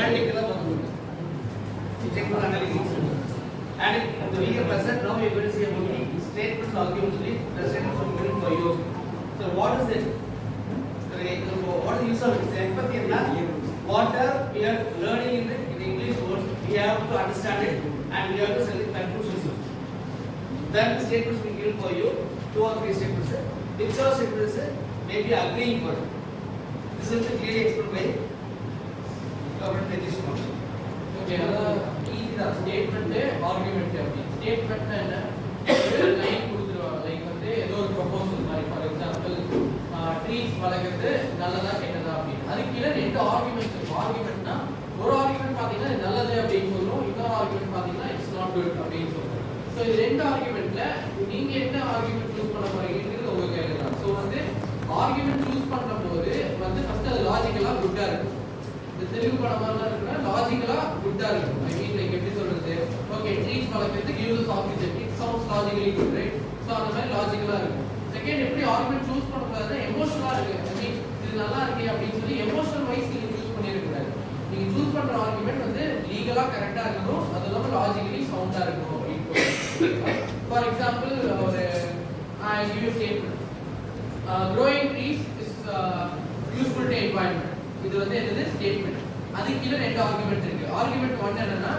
analytic la vandu check for analytics and in the weaker lesson now we are going to see about the statements arguments the statements are given for you. So what is it? What is the use of it? Empathy and what we are learning in the English words, we have to understand it and we have to select conclusions. Then the statements will be given for you, 2 or 3 statements. Which are statements may be agreeing for. This is clearly explained by Government Education. Okay, easy the statement argument statement என்ன line கொடுத்துருவாங்க like வந்து ஏதோ ஒரு proposal மாதிரி for example trees வளர்க்குறது நல்லதா கெட்டதா அப்படின்னு அதுக்கு கீழே 2 ஆர்குமெண்ட்ஸ் இருக்கும். ஆர்குமெண்ட்னா ஒரு ஆர்குமெண்ட் பார்த்தீங்கன்னா இது நல்லது அப்படின்னு சொல்றோம், இன்னொரு ஆர்குமெண்ட் பார்த்தீங்கன்னா இட்ஸ் நாட் குட் அப்படின்னு சொல்றோம். ஸோ இது 2 ஆர்குமெண்ட்ல நீங்க என்ன ஆர்குமெண்ட் சூஸ் பண்ண போறீங்கிறது உங்க கையில தான். ஸோ வந்து ஆர்குமெண்ட் சூஸ் பண்ணும்போது வந்து ஃபர்ஸ்ட் அது லாஜிக்கலா குட்டா இருக்கும். இந்த தெளிவு பண்ண மாதிரிலாம் இருக்குன்னா லாஜிக்கலா குட்டா இருக்கும். ஐ மீன் லைக் எப்படி சொல்றது, ஓகே ட்ரீஸ் வளர்க்கறதுக்கு uses oxygen it sounds logically good right. So அந்த மாதிரி லாஜிக்கலா இருக்கும். செகண்ட் எப்படி ஆர்குமெண்ட் சூஸ் பண்ணக்கூடாதுன்னா எமோஷனலா இருக்கு. ஐ மீன் இது நல்லா இருக்கே அப்படின்னு சொல்லி எமோஷனல் வைஸ் நீங்க சூஸ் பண்ணிருக்கூடாது. நீங்க சூஸ் பண்ற ஆர்குமெண்ட் வந்து லீகலா கரெக்டா இருக்கணும், அது இல்லாம லாஜிக்கலி சவுண்டா இருக்கணும் அப்படின்னு. ஃபார் எக்ஸாம்பிள் ஒரு I give you statement growing trees is useful to environment. இது வந்து என்னது ஸ்டேட்மெண்ட். அதுக்கு கீழ 2 ஆர்குமெண்ட் இருக்கு. ஆர்குமெண்ட் 1 என்னன்னா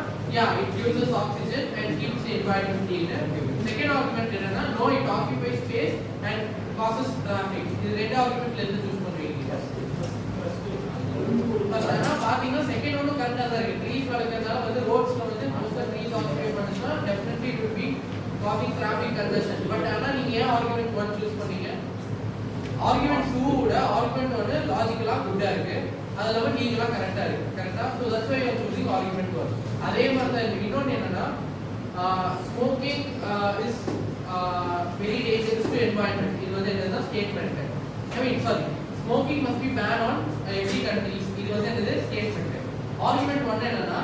it gives us oxygen and keeps the environment cleaner. Second argument என்னன்னா no it occupies space and causes traffic. இது 2 ஆர்குமெண்ட்ல இருந்து சூஸ் பண்றீங்க. ஆனா பாத்தீங்கன்னா செகண்ட் ஒன்னு கரெக்ட்டா தான் இருக்கு. ட்ரீஸ் வளர்க்கறதால வந்து ரோட்ஸ்ல வந்து மோஸ்டா ட்ரீஸ் ஆக்குபை பண்ணுச்சுனா definitely it will be causing traffic congestion. But ஆனா நீங்க ஏன் ஆர்குமெண்ட் 1 சூஸ் பண்ணீங்க? ஆர்குமெண்ட் 2 ஓட ஆர்குமெண்ட் 1 லாஜிக்கலா குட்டா இருக்கு, அதுல வந்து லீகலா கரெக்ட்டா இருக்கு. கரெக்ட்டா? So that's why you are choosing argument 1. அதே மாதிரி தான் இருக்கு. இன்னொன்னு என்னன்னா smoking is very dangerous to environment. இது வந்து என்னன்னா statement. I mean sorry smoking must be ban on every countries. இது வந்து என்னது ஸ்டேட்மெண்ட். ஆர்குமெண்ட் 1 என்னன்னா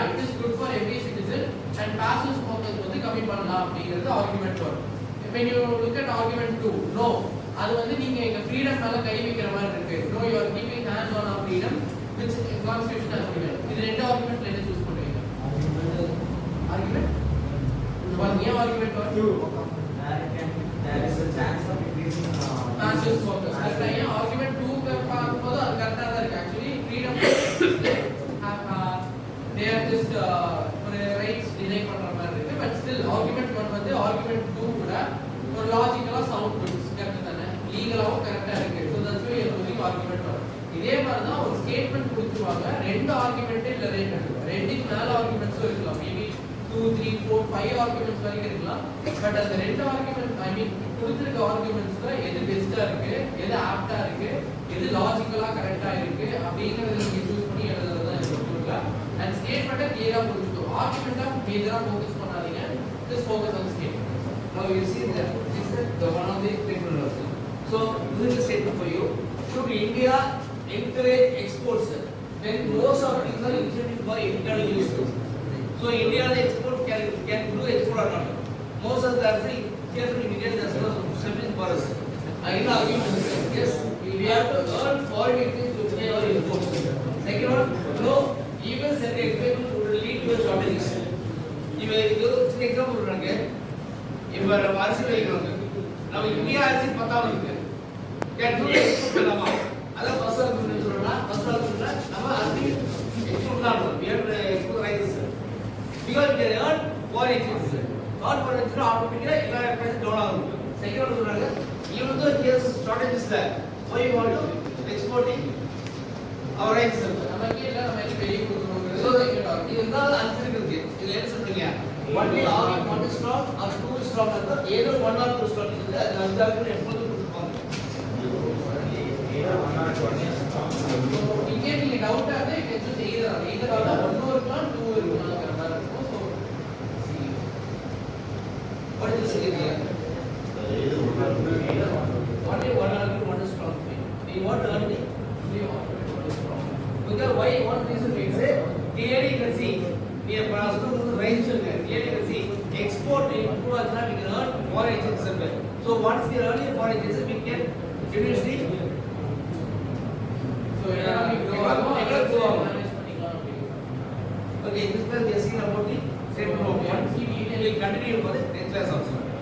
it is good for every citizen and passive smokers வந்து கம்மி பண்ணலாம் அப்படிங்கிறது argument 1. when you look at argument 2 no அது வந்து நீங்க எங்க ஃப்ரீடம் மேல கை வைக்கிற மாதிரி இருக்கு. no you are keeping hands on our freedom which constitution has given. இது 2 ஆர்குமெண்ட்ல என்ன சூஸ் பண்றீங்க? ஆர்குமெண்ட் 1 ஏன் argument 2 there is a chance of increasing passive smokers. கரெக்ட்டா? ஏன் ஆர்குமெண்ட் 2 க்கு பார்க்கும்போது அது கரெக்ட்டா தான் இருக்கு. Actually freedom they are just ஒரு ரைட்ஸ் டினை பண்ற மாதிரி இருக்கு. பட் ஸ்டில் ஆர்குமெண்ட் 1 வந்து ஆர்குமெண்ட் 2 கூட ஒரு லாஜிக்கலா சவுண்ட் குட்ஸ் கரெக்ட்டா தானே, லீகலாவும் கரெக்ட்டா இருக்கு. So that's why you are using argument 1. இதே மாதிரி தான் ஒரு ஸ்டேட்மெண்ட் கொடுத்துருவாங்க. 2 ஆர்குமெண்ட் இல்ல 2க்கு மேல ஆர்குமெண்ட்ஸும் இருக்கலாம். மேபி 2 3 4 5 ஆர்குமெண்ட்ஸ் வரைக்கும் இருக்கலாம். பட் அந்த 2 ஆர்குமெண்ட் ஐ மீன் கொடுத்திருக்க ஆர்குமெண்ட்ஸ்ல எது பெஸ்டா இருக்கு, எது ஆப்டா இருக்கு, எது லாஜிக்கலா கரெக்ட்டா இருக்கு அப்படிங்கறத நீங்க சூஸ் பண்ணி எழுதுறது தான் இந்த புக்ல. அண்ட் ஸ்டேட்மெண்ட்டை கிளியரா புரிஞ்சுக்கோ. ஆர்குமெண்ட்டா மேஜரா ஃபோக்கஸ் பண்ணாதீங்க. Just focus on statement. Now you see that this is the one of the statement also. So this is the statement for you. Should India encourage exports when most of things are intended for internal use? So India the export can do export or not? Most of the here in India there is no something for us. I will argue yes we have to earn foreign exchange to pay our imports. Second one, no even set export would lead to a shortage. இது சின்ன example சொல்றாங்க. இப்ப நம்ம அரிசி வைக்கிறோம், நம்ம India அரிசி பத்தாம இருக்கு கேட்டு எக்ஸ்போர்ட் பண்ணலாமா? அதான் ஃபர்ஸ்ட் ஆர்குமெண்ட் சொல்றோம்னா ஃபர்ஸ்ட் ஆர்குமெண்ட் நம்ம அரிசி எக்ஸ்போர்ட் பண்ணலாம். we have export rights because we can earn foreign exchange. foreign exchange ஆட்டோமேட்டிக்கா எல்லா பிரைஸ் டவுன் ஆகும். செகண்ட் ஒன் சொல்றாங்க even though here shortage is there why you want to exporting our rights. நம்ம கீழ நம்ம எல்லாம் வெளிய கொடுக்கறோம்ங்கிறது so செகண்ட் ஆர்குமெண்ட். இதுதான் ஆன்சர் இருக்கு. இதுல என்ன சொல்றீங்க? Only one is strong or 2 is strong அந்த ஏதோ 1 or 2 strong இருக்கு. அது அந்த ஆர்குமெண்ட் எப்போதும் கொடுப்பாங்க. either 1 or 2 is strong. இங்கே நீங்க டவுட்டா இருந்தா you can choose either or 1 இருக்கலாம் 2 இருக்கலாம்ங்கற மாதிரி இருக்கும். So what is this here? either 1 or 2 either 1 only one argument, one is strong. We want only one is strong. because why one reason we say clearly you can see we have also range clearly you can see export into Ajna we can earn foreign exchange surplus. So once we earn foreign exchange we can reduce the So economic growth economic growth manage பண்ணிக்கலாம். discuss they seen about the statement of funds. We will continue for the next class also.